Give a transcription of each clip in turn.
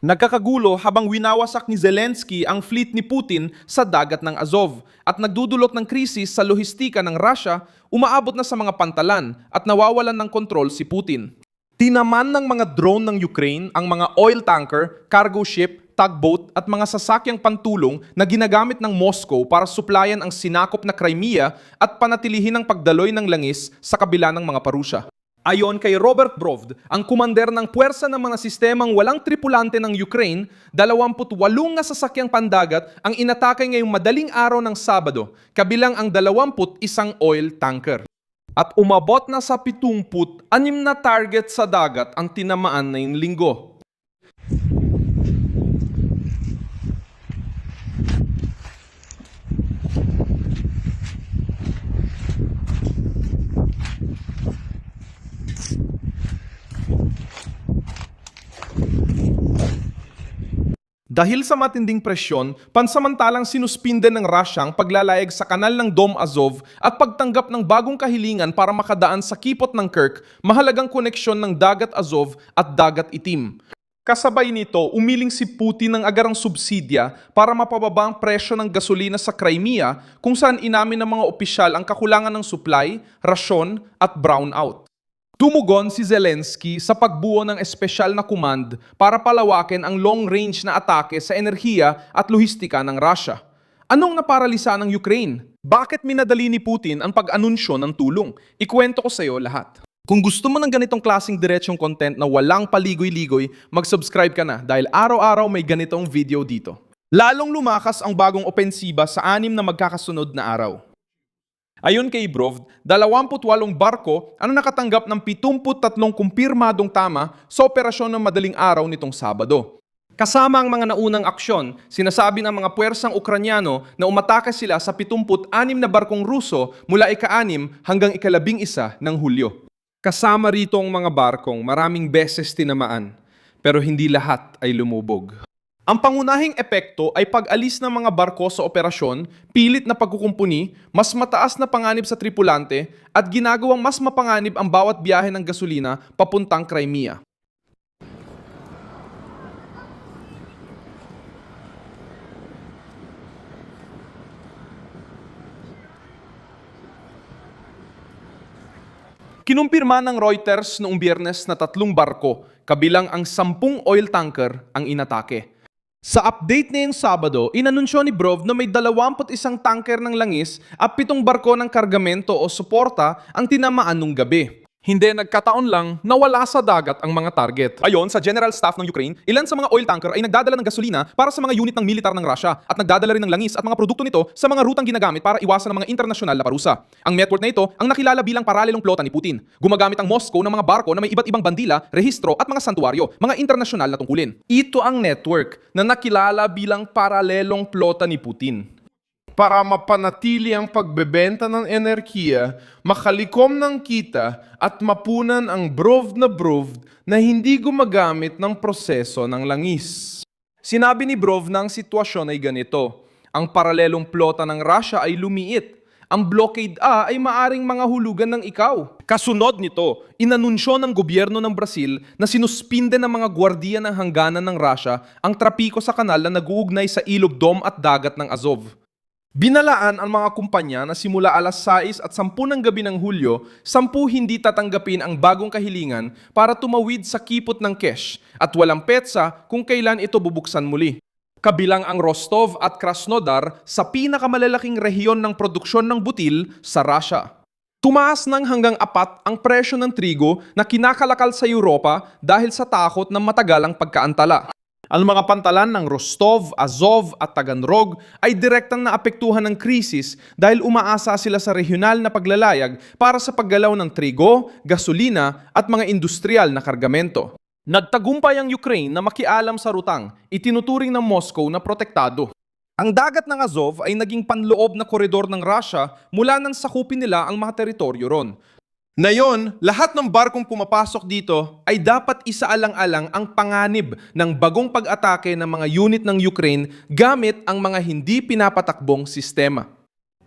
Nagkakagulo habang winawasak ni Zelensky ang fleet ni Putin sa dagat ng Azov at nagdudulot ng krisis sa lohistika ng Russia, umaabot na sa mga pantalan at nawawalan ng kontrol si Putin. Tinaman ng mga drone ng Ukraine ang mga oil tanker, cargo ship, tugboat at mga sasakyang pantulong na ginagamit ng Moscow para suplayan ang sinakop na Crimea at panatilihin ang pagdaloy ng langis sa kabila ng mga parusa. Ayon kay Robert Brovd, ang kumander ng puwersa ng mga sistemang walang tripulante ng Ukraine, 28 nga sasakyang pandagat ang inatake ngayong madaling araw ng Sabado, kabilang ang 21 oil tanker. At umabot na sa 76 na target sa dagat ang tinamaan ngayong linggo. Dahil sa matinding presyon, pansamantalang sinuspinde ng Russia ang paglalayag sa kanal ng Dome Azov at pagtanggap ng bagong kahilingan para makadaan sa kipot ng Kerch, mahalagang koneksyon ng Dagat Azov at Dagat Itim. Kasabay nito, umiling si Putin ng agarang subsidya para mapababa ang presyo ng gasolina sa Crimea kung saan inamin ng mga opisyal ang kakulangan ng supply, rasyon at brownout. Tumugon si Zelensky sa pagbuo ng espesyal na command para palawakin ang long-range na atake sa enerhiya at lohistika ng Russia. Anong naparalisa ng Ukraine? Bakit minadali ni Putin ang pag-anunsyo ng tulong? Ikuwento ko sa iyo lahat. Kung gusto mo ng ganitong klaseng diretsong content na walang paligoy-ligoy, mag-subscribe ka na dahil araw-araw may ganitong video dito. Lalong lumakas ang bagong opensiba sa 6 na magkakasunod na araw. Ayon kay Brovd, 28 barko ang nakatanggap ng 73 kumpirmadong tama sa operasyon ng madaling araw nitong Sabado. Kasama ang mga naunang aksyon, sinasabi ng mga puwersang Ukranyano na umatake sila sa 76 na barkong Ruso mula ika-6 hanggang ika-11 ng Hulyo. Kasama rito ang mga barkong maraming beses tinamaan, pero hindi lahat ay lumubog. Ang pangunahing epekto ay pag-alis ng mga barko sa operasyon, pilit na pagkukumpuni, mas mataas na panganib sa tripulante, at ginagawang mas mapanganib ang bawat biyahe ng gasolina papuntang Crimea. Kinumpirma ng Reuters noong Biyernes na 3 barko, kabilang ang 10 oil tanker, ang inatake. Sa update ngayong Sabado, inanunsyo ni Brovd na may 21 tanker ng langis at 7 barko ng kargamento o suporta ang tinamaan nung gabi. Hindi nagkataon lang na wala sa dagat ang mga target. Ayon sa General Staff ng Ukraine, ilan sa mga oil tanker ay nagdadala ng gasolina para sa mga unit ng militar ng Russia at nagdadala rin ng langis at mga produkto nito sa mga rutang ginagamit para iwasan ang mga internasyonal na parusa. Ang network na ito ang nakilala bilang paralelong plota ni Putin. Gumagamit ang Moscow ng mga barko na may iba't ibang bandila, rehistro at mga santuaryo, mga internasyonal na tungkulin. Ito ang network na nakilala bilang paralelong plota ni Putin. Para mapanatili ang pagbebenta ng enerhiya, makalikom ng kita at mapunan ang Brovd na hindi gumagamit ng proseso ng langis. Sinabi ni Brovd na ang sitwasyon ay ganito. Ang paralelong plota ng Russia ay lumiit. Ang blockade A ay maaring mga hulugan ng ikaw. Kasunod nito, inanunsyo ng gobyerno ng Brazil na sinuspinde ng mga gwardiya ng hangganan ng Russia ang trapiko sa kanal na nag-uugnay sa ilog Dome at dagat ng Azov. Binalaan ang mga kumpanya na simula alas 6 at 10 ng gabi ng Hulyo, 10 hindi tatanggapin ang bagong kahilingan para tumawid sa kipot ng Kerch at walang petsa kung kailan ito bubuksan muli. Kabilang ang Rostov at Krasnodar sa pinakamalalaking rehiyon ng produksyon ng butil sa Russia. Tumaas ng hanggang 4 ang presyo ng trigo na kinakalakal sa Europa dahil sa takot ng matagalang pagkaantala. Ang mga pantalan ng Rostov, Azov at Taganrog ay direktang naapektuhan ng krisis dahil umaasa sila sa regional na paglalayag para sa paggalaw ng trigo, gasolina at mga industrial na kargamento. Nagtagumpay ang Ukraine na makialam sa rutang, itinuturing ng Moscow na protektado. Ang dagat ng Azov ay naging panloob na koridor ng Russia mula nang sakupin nila ang mga teritoryo ron. Ngayon, lahat ng barkong pumapasok dito ay dapat isaalang-alang ang panganib ng bagong pag-atake ng mga unit ng Ukraine gamit ang mga hindi pinapatakbong sistema.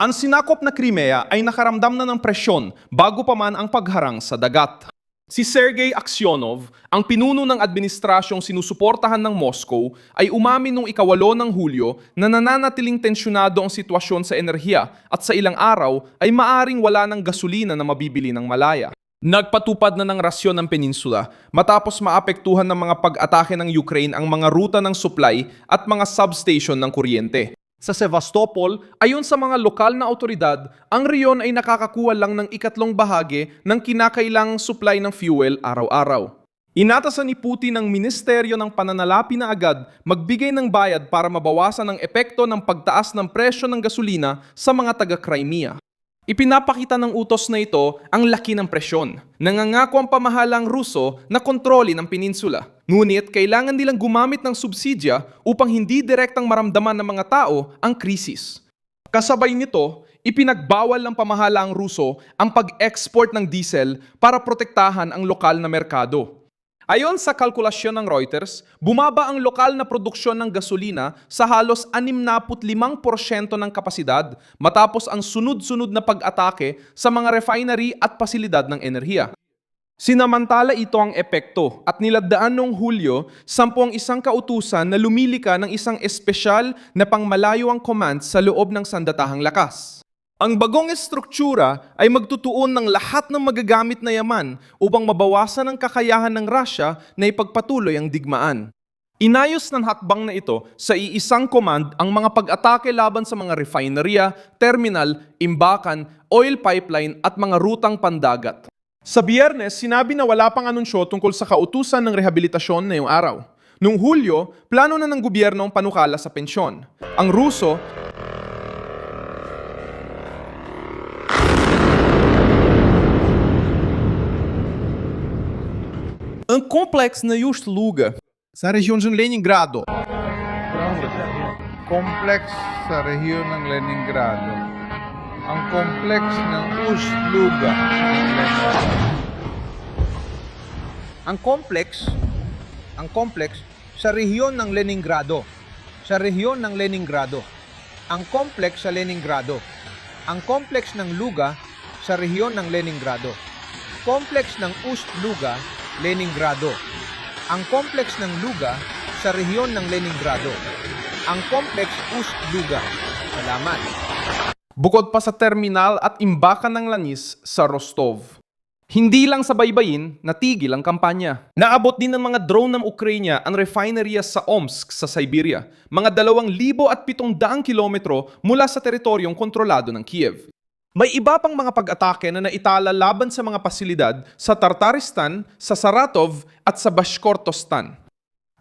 Ang sinakop na Crimea ay nakaramdam na ng presyon bago pa man ang pagharang sa dagat. Si Sergei Aksyonov, ang pinuno ng administrasyong sinusuportahan ng Moscow, ay umamin noong 8 ng Hulyo na nananatiling tensyonado ang sitwasyon sa enerhiya at sa ilang araw ay maaring wala ng gasolina na mabibili ng malaya. Nagpatupad na ng rasyon ng peninsula matapos maapektuhan ng mga pag-atake ng Ukraine ang mga ruta ng supply at mga substation ng kuryente. Sa Sevastopol, ayon sa mga lokal na otoridad, ang reyon ay nakakakuha lang ng 1/4 bahagi ng kinakailangang supply ng fuel araw-araw. Inatasan ni Putin ang Ministeryo ng Pananalapi na agad magbigay ng bayad para mabawasan ang epekto ng pagtaas ng presyo ng gasolina sa mga taga-Crimea. Ipinapakita ng utos na ito ang laki ng presyon. Nangangako ang pamahalang Ruso na kontrolin ang peninsula. Ngunit kailangan nilang gumamit ng subsidya upang hindi direktang maramdaman ng mga tao ang krisis. Kasabay nito, ipinagbawal ng pamahalaang Ruso ang pag-export ng diesel para protektahan ang lokal na merkado. Ayon sa kalkulasyon ng Reuters, bumaba ang lokal na produksyon ng gasolina sa halos 65% ng kapasidad matapos ang sunod-sunod na pag-atake sa mga refinery at pasilidad ng enerhiya. Sinamantala ito ang epekto at nilagdaan noong Hulyo 10 isang kautusan na lumilika ng isang espesyal na pangmalayuang command sa loob ng sandatahang lakas. Ang bagong estruktura ay magtutuon ng lahat ng magagamit na yaman upang mabawasan ang kakayahan ng Russia na ipagpatuloy ang digmaan. Inayos ng hakbang na ito sa iisang command ang mga pag-atake laban sa mga refinerya, terminal, imbakan, oil pipeline at mga rutang pandagat. Sa Biyernes, sinabi na wala pang anunsyo tungkol sa kautusan ng rehabilitasyon ngayong araw. Noong Hulyo, plano na ng gobyerno ang panukala sa pensyon. Ang Ruso ang complex na Ust-Luga Sa rehiyon ng Leningrado. Complex sa rehiyon ng Leningrado. Ang complex ng Ust-Luga ng Leningrado. Ang complex sa rehiyon ng Leningrado. Sa rehiyon ng Leningrado. Ang complex sa Leningrado. Ang complex ng Luga sa rehiyon ng Leningrado. Complex ng Ust-Luga, Leningrado. Ang complex ng Luga sa rehiyon ng Leningrado. Ang complex Ust-Luga. Salamat. bukod pa sa terminal at imbakan ng langis sa Rostov. Hindi lang sa baybayin, natigil ang kampanya. Naabot din ng mga drone ng Ukraine ang refinery sa Omsk sa Siberia, mga 2,700 kilometro mula sa teritoryong kontrolado ng Kiev. May iba pang mga pag-atake na naitala laban sa mga pasilidad sa Tartaristan, sa Saratov at sa Bashkortostan.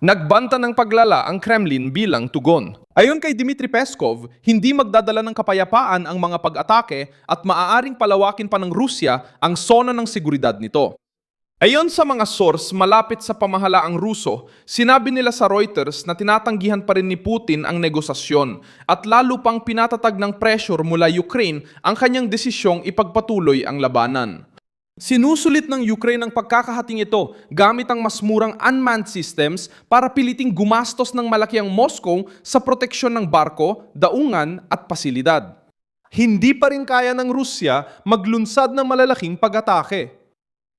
Nagbanta ng paglala ang Kremlin bilang tugon. Ayon kay Dmitry Peskov, hindi magdadala ng kapayapaan ang mga pag-atake at maaaring palawakin pa ng Rusya ang sona ng seguridad nito. Ayon sa mga source malapit sa pamahalaang Ruso, sinabi nila sa Reuters na tinatanggihan pa rin ni Putin ang negosasyon at lalo pang pinatatag ng pressure mula Ukraine ang kanyang desisyong ipagpatuloy ang labanan. Sinusulit ng Ukraine ang pagkakahating ito gamit ang mas murang unmanned systems para piliting gumastos ng malaki ang Moscow sa proteksyon ng barko, daungan at pasilidad. Hindi pa rin kaya ng Rusya maglunsad ng malalaking pag-atake.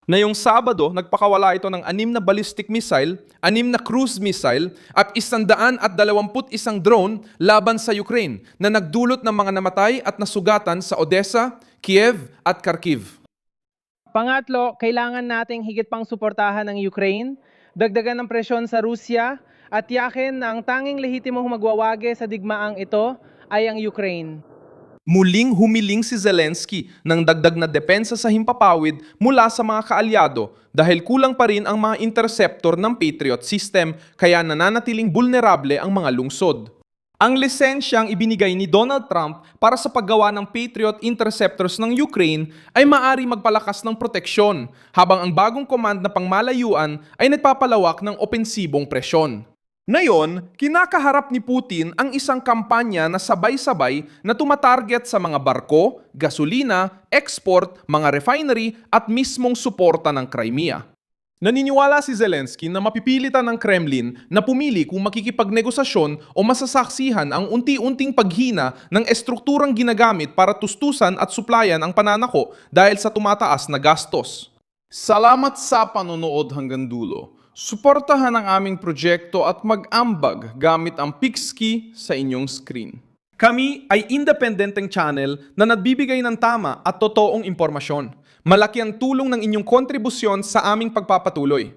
Ngayong Sabado, nagpakawala ito ng 6 na ballistic missile, 6 na cruise missile at 121 drone laban sa Ukraine na nagdulot ng mga namatay at nasugatan sa Odessa, Kiev at Kharkiv. Pangatlo, kailangan nating higit pang suportahan ng Ukraine, dagdagan ng presyon sa Rusya, at tiyakin na ang tanging lehitimong magwawagi sa digmaang ito ay ang Ukraine. Muling humiling si Zelensky ng dagdag na depensa sa himpapawid mula sa mga kaalyado dahil kulang pa rin ang mga interceptor ng Patriot system kaya nananatiling vulnerable ang mga lungsod. Ang lisensyang ibinigay ni Donald Trump para sa paggawa ng Patriot interceptors ng Ukraine ay maari magpalakas ng proteksyon, habang ang bagong command na pangmalayuan ay nagpapalawak ng opensibong presyon. Ngayon, kinakaharap ni Putin ang isang kampanya na sabay-sabay na tumatarget sa mga barko, gasolina, export, mga refinery at mismong suporta ng Crimea. Naniniwala si Zelensky na mapipilitan ng Kremlin na pumili kung makikipagnegosasyon o masasaksihan ang unti-unting paghina ng estrukturang ginagamit para tustusan at suplayan ang pananako dahil sa tumataas na gastos. Salamat sa panonood hanggang dulo. Suportahan ang aming proyekto at mag-ambag gamit ang Pixkey sa inyong screen. Kami ay independenteng channel na nagbibigay ng tama at totoong impormasyon. Malaki ang tulong ng inyong kontribusyon sa aming pagpapatuloy.